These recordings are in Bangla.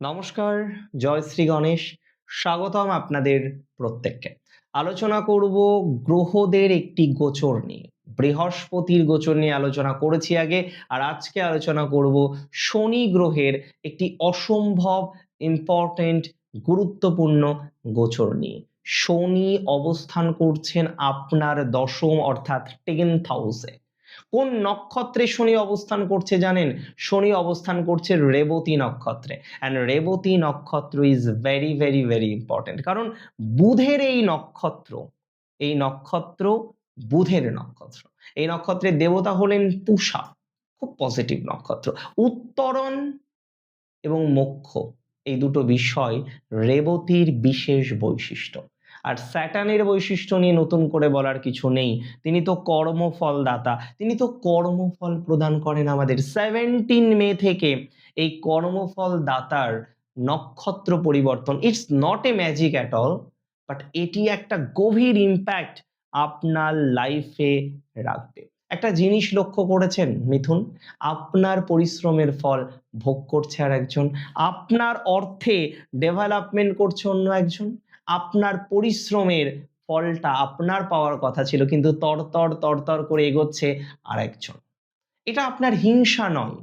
নমস্কার, জয় শ্রী গণেশ। স্বাগতম আপনাদের প্রত্যেককে। আলোচনা করব গ্রহদের একটি গোচর নিয়ে। বৃহস্পতির গোচর নিয়ে আলোচনা করেছি আগে, আর আজকে আলোচনা করব শনি গ্রহের একটি অসম্ভব ইম্পর্টেন্ট গুরুত্বপূর্ণ গোচর নিয়ে। শনি অবস্থান করছেন আপনার দশম অর্থাৎ 10th হাউসে। কোন নক্ষত্রে শনি অবস্থান করছে জানেন? শনি অবস্থান করছে রেবতী নক্ষত্রে। অ্যান্ড রেবতী নক্ষত্র is very very very important, কারণ বুধের এই নক্ষত্র বুধের নক্ষত্র। এই নক্ষত্রের দেবতা হলেন পূষা, খুব পজিটিভ নক্ষত্র। উত্তরণ এবং মোক্ষ এই দুটো বিষয় রেবতীর বিশেষ বৈশিষ্ট্য। আর স্যাটার্নের বৈশিষ্ট্য নিয়ে নতুন করে বলার কিছু নেই, তিনি তো কর্মফল দাতা, তিনি তো কর্মফল প্রদান করেন আমাদের। 17 মে থেকে এই কর্মফল দাতার নক্ষত্র পরিবর্তন, it's not a magic at all, but এটি একটা গভীর ইম্প্যাক্ট আপনার লাইফে রাখবে। একটা জিনিস লক্ষ্য করেছেন মিথুন, আপনার পরিশ্রমের ফল ভোগ করছে আর একজন, আপনার অর্থে ডেভেলপমেন্ট করছে অন্য একজন, আপনার পরিশ্রমের ফলটা আপনার পাওয়ার কথা ছিল কিন্তু তরতর করে এগোচ্ছে আর একজন। এটা আপনার হিংসা নয়,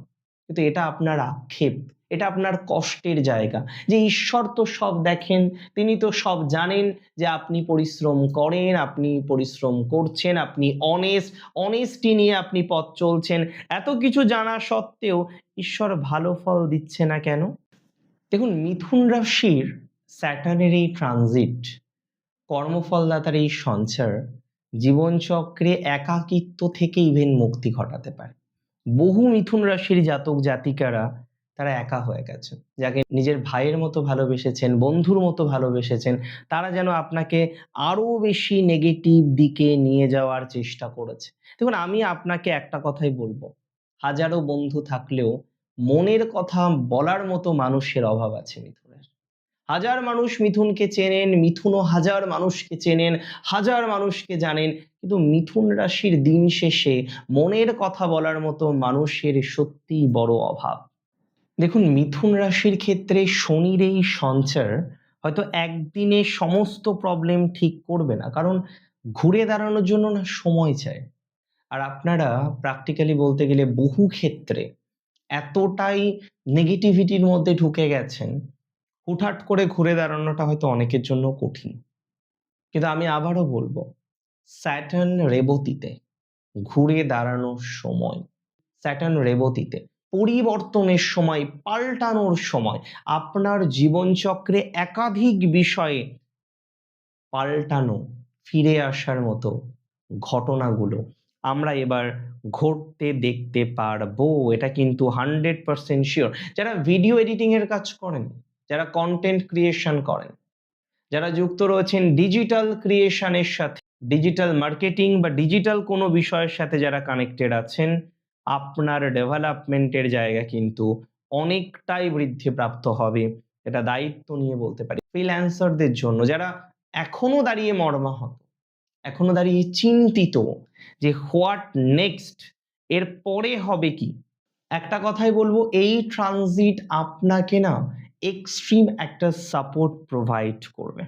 কিন্তু এটা আপনার আক্ষেপ, এটা আপনার কষ্টের জায়গা যে ঈশ্বর তো সব দেখেন, তিনি তো সব জানেন যে আপনি পরিশ্রম করেন, আপনি পরিশ্রম করছেন, আপনি অনেস্টি নিয়ে আপনি পথ চলছেন, এত কিছু জানা সত্ত্বেও ঈশ্বর ভালো ফল দিচ্ছে না কেন? দেখুন, মিথুন রাশির স্যাটার্নের এই ট্রানজিট, কর্মফলদাতার এই সঞ্চার জীবনচক্রে একাকিত্ব থেকে ইভেন মুক্তি ঘটাতে পারে। বহু মিথুন রাশির জাতক জাতিকারা তারা একা হয়ে গেছে, যাকে নিজের ভাইয়ের মতো ভালোবেসেছেন, বন্ধুর মতো ভালোবেসেছেন, তারা যেন আপনাকে আরো বেশি নেগেটিভ দিকে নিয়ে যাওয়ার চেষ্টা করেছে। দেখুন, আমি আপনাকে একটা কথাই বলবো, হাজারো বন্ধু থাকলেও মনের কথা বলার মতো মানুষের অভাব আছে মিথুনের। হাজার মানুষ মিথুনকে চেনেন, মিথুনও হাজার মানুষকে চেনেন, হাজার মানুষকে জানেন, কিন্তু মিথুন রাশির দিন শেষে মনের কথা বলার মতো মানুষের সত্যিই বড় অভাব। দেখুন, মিথুন রাশির ক্ষেত্রে শনির এই সঞ্চার হয়তো একদিনে সমস্ত প্রবলেম ঠিক করবে না, কারণ ঘুরে দাঁড়ানোর জন্য না সময় চায়। আর আপনারা প্র্যাকটিক্যালি বলতে গেলে বহু ক্ষেত্রে এতটাই নেগেটিভিটির মধ্যে ঢুকে গেছেন, হুটহাট করে ঘুরে দাঁড়ানোটা হয়তো অনেকের জন্য কঠিন। কিন্তু আমি আবারও বলবো, স্যাটার্ন রেবতীতে ঘুরে দাঁড়ানোর সময়, স্যাটার্ন রেবতীতে পরিবর্তনের সময়, পাল্টানোর সময়, আপনার জীবনচক্রে একাধিক বিষয়ে পাল্টানো, ফিরে আসার মতো ঘটনাগুলো আমরা এবার ঘটতে দেখতে পারবো। এটা কিন্তু 100% শিওর। যারা ভিডিও এডিটিং এর কাজ করেন, যারা কন্টেন্ট ক্রিয়েশন করেন, যারা যুক্ত রয়েছেন ডিজিটাল ক্রিয়েশনের সাথে, ডিজিটাল মার্কেটিং বা ডিজিটাল কোনো বিষয়ের সাথে যারা কানেক্টেড আছেন, আপনার ডেভেলপমেন্টের জায়গা কিন্তু অনেকটাই বৃদ্ধিপ্রাপ্ত হবে। এটা দায়িত্ব নিয়ে বলতে পারি। ফ্রিল্যান্সারদের জন্য যারা এখনো দাঁড়িয়ে মর্মাহত, এখনো দাঁড়িয়ে চিন্তিত যে হোয়াট নেক্সট, এর পরে হবে কি, একটা কথাই বলবো, এই ট্রানজিট আপনাকে না এক্সট্রিম একটা সাপোর্ট প্রোভাইড করবে।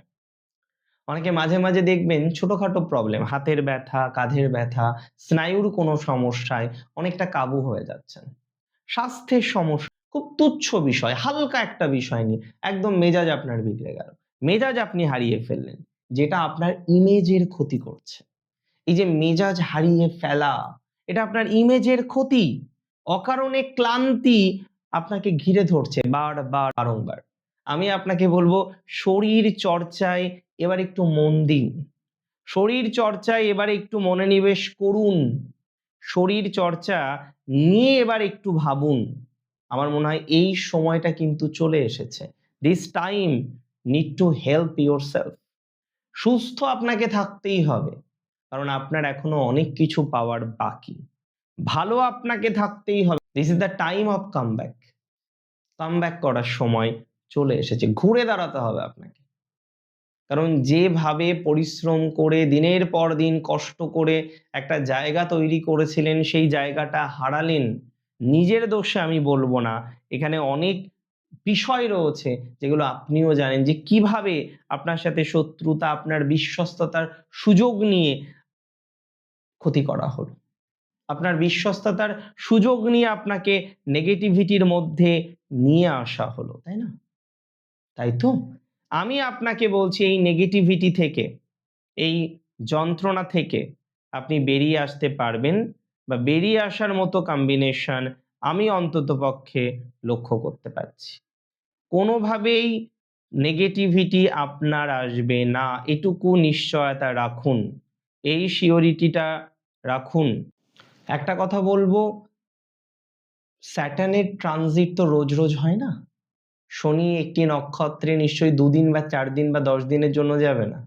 অনেকে মাঝে মাঝে দেখবেন ছোটখাটো প্রবলেম, হাতের ব্যথা, কাঁধের ব্যথা, স্নায়ুর কোনো সমস্যায় অনেকটা কাবু হয়ে যাচ্ছেন। স্বাস্থ্যের সমস্যা, খুব তুচ্ছ বিষয়, হালকা একটা বিষয় নিয়ে একদম মেজাজ আপনার বিগড়ে গেল, মেজাজ আপনি হারিয়ে ফেললেন, যেটা আপনার ইমেজের ক্ষতি করছে। এই যে মেজাজ হারিয়ে ফেলা, এটা আপনার ইমেজের ক্ষতি। অকারণে ক্লান্তি আপনাকে ঘিরে ধরছে বারংবার। আমি আপনাকে বলবো, শরীর চর্চায় এবার একটু মন দিন, শরীর চর্চায় এবার একটু মনোনিবেশ করুন, শরীর চর্চা নিয়ে এবার একটু ভাবুন। আমার মনে হয় এই সময়টা কিন্তু চলে এসেছে। This time need to help yourself. সুস্থ আপনাকে থাকতেই হবে, কারণ আপনার এখনো অনেক কিছু পাওয়ার বাকি। ভালো আপনাকে থাকতেই হবে। This is the time of comeback. Comeback করার সময় চলে এসেছে, ঘুরে দাঁড়াতে হবে আপনাকে। কারণ যেভাবে পরিশ্রম করে দিনের পর দিন কষ্ট করে একটা জায়গা তৈরি করেছিলেন, সেই জায়গাটা হারালেন। নিজের দোষে আমি বলবো না, এখানে অনেক বিষয় রয়েছে যেগুলো আপনিও জানেন যে কিভাবে আপনার সাথে শত্রুতা, আপনার বিশ্বস্ততার সুযোগ নিয়ে ক্ষতি করা হলো। আপনার বিশ্বস্ততার সুযোগ নিয়ে আপনাকে নেগেটিভিটির মধ্যে নিয়ে আসা হলো, তাই না? তাই তো? আমি আপনাকে বলছি এই নেগেটিভিটি থেকে, এই যন্ত্রণা থেকে আপনি বেরিয়ে আসতে পারবেন বা বেরিয়ে আসার মতো কম্বিনেশন আমি অন্ততপক্ষে লক্ষ্য করতে পারছি। কোনোভাবেই নেগেটিভিটি আপনার আসবে না, এটুকু নিশ্চয়তা রাখুন। এই সিওরিটিটা রাখুন। একটা কথা বলবো, স্যাটার্নের ট্রানজিট তো রোজ রোজ হয় না। শনি একটি নক্ষত্রে নিশ্চয়ই 2 দিন বা 4 দিন বা 10 দিনের জন্য যাবে না।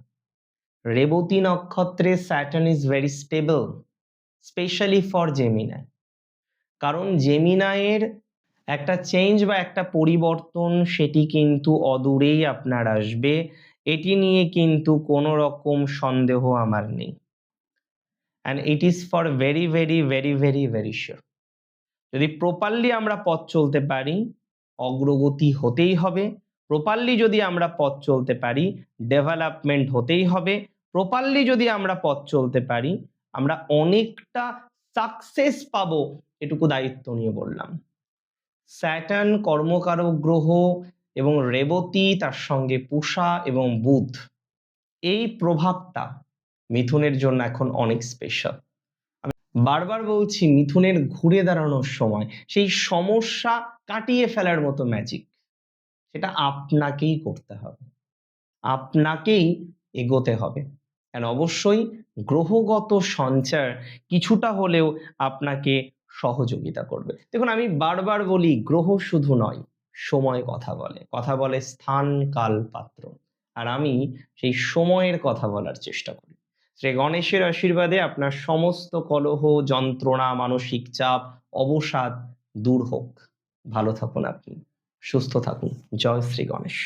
রেবতী নক্ষত্রে Saturn is very stable, specially for Gemini. কারণ জেমিনাইয়ের একটা চেঞ্জ বা একটা পরিবর্তন সেটি কিন্তু অদূরেই আপনার আসবে। এটি নিয়ে কিন্তু কোনো রকম সন্দেহ আমার নেই। And it is for very very very very very sure. যদি প্রপারলি আমরা পথ চলতে পারি, অগ্রগতি হতেই হবে। প্রপারলি যদি আমরা পথ চলতে পারি, ডেভেলপমেন্ট হতেই হবে। প্রপারলি যদি আমরা পথ চলতে পারি, আমরা অনেকটা সাকসেস পাবো, এটুকু দায়িত্ব নিয়ে বললাম। স্যাটার্ন কর্মকারক গ্রহ এবং রেবতী তার সঙ্গে পূষা এবং বুধ, এই প্রভাবটা মিথুনের জন্য এখন অনেক স্পেশাল। বারবার বলছি, মিথুনের ঘুরে দাঁড়ানোর সময় সেই সমস্যা কাটিয়ে ফেলার মতো ম্যাজিক সেটা আপনাকেই করতে হবে, আপনাকেই এগোতে হবে। কারণ অবশ্যই গ্রহগত সঞ্চার কিছুটা হলেও আপনাকে সহযোগিতা করবে। দেখুন, আমি বারবার বলি, গ্রহ শুধু নয়, সময় কথা বলে, কথা বলে স্থান কাল পাত্র, আর আমি সেই সময়ের কথা বলার চেষ্টা করি। শ্রী গণেশের আশীর্বাদে আপনার সমস্ত কলহ, যন্ত্রণা, মানসিক চাপ, অবসাদ দূর হোক। ভালো থাকুন আপনি, সুস্থ থাকুন। জয় শ্রী গণেশ।